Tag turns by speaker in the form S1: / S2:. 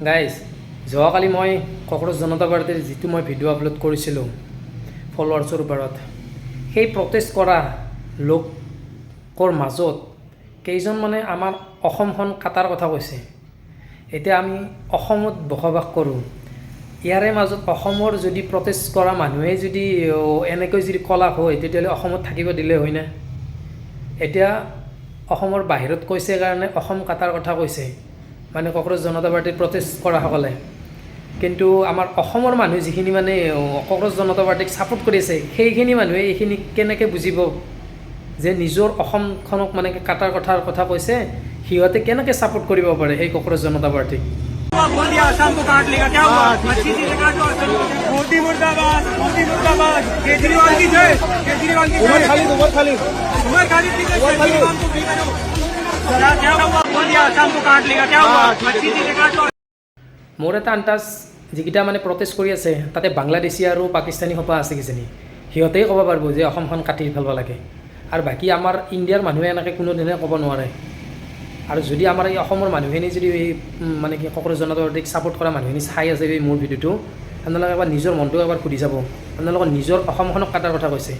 S1: Guys, যোৱাকালি মই কক্ৰজ জনতা পাৰ্টীৰ যিটো মই ভিডিঅ' আপলোড কৰিছিলোঁ ফলোৱাৰ্ছৰ ওপৰত, সেই প্ৰটেষ্ট কৰা লোকৰ মাজত কেইজনমানে আমাৰ অসমখন কাটাৰ কথা কৈছে। এতিয়া আমি অসমত বসবাস কৰোঁ, ইয়াৰে মাজত অসমৰ যদি প্ৰটেষ্ট কৰা মানুহে যদি এনেকৈ যদি কলা হয়, তেতিয়াহ'লে অসমত থাকিব দিলে হয় না? এতিয়া অসমৰ বাহিৰত কৈছে কাৰণে অসম কাটাৰ কথা কৈছে, মানে কক্ৰজ জনতা পাৰ্টিৰ প্ৰটেষ্ট কৰাসকলে। কিন্তু আমাৰ অসমৰ মানুহ যিখিনি মানে কক্ৰজ জনতা পাৰ্টিক ছাপোৰ্ট কৰি আছে, সেইখিনি মানুহে এইখিনি কেনেকৈ বুজিব যে নিজৰ অসমখনক মানে কাটাৰ কথা কৈছে, সিহঁতে কেনেকৈ ছাপোৰ্ট কৰিব পাৰে সেই কক্ৰজ জনতা পাৰ্টিক? মোৰ এটা আন্দাজ, যিকেইটা মানে প্ৰটেষ্ট কৰি আছে তাতে বাংলাদেশী আৰু পাকিস্তানী সোপা আছে কিজানি, সিহঁতেই ক'ব পাৰিব যে অসমখন কাটি পেলাব লাগে। আৰু বাকী আমাৰ ইণ্ডিয়াৰ মানুহে এনেকৈ কোনোদিনে ক'ব নোৱাৰে। আৰু যদি আমাৰ এই অসমৰ মানুহখিনি যদি এই মানে কি কক্ৰজ জনতা পাৰ্টিক ছাপোৰ্ট কৰা মানুহখিনি চাই আছে এই মোৰ ভিডিঅ'টো, আপোনালোকে এবাৰ নিজৰ মনটোক এবাৰ সুধি চাব, আপোনালোকৰ নিজৰ অসমখনক কাটাৰ কথা কৈছে।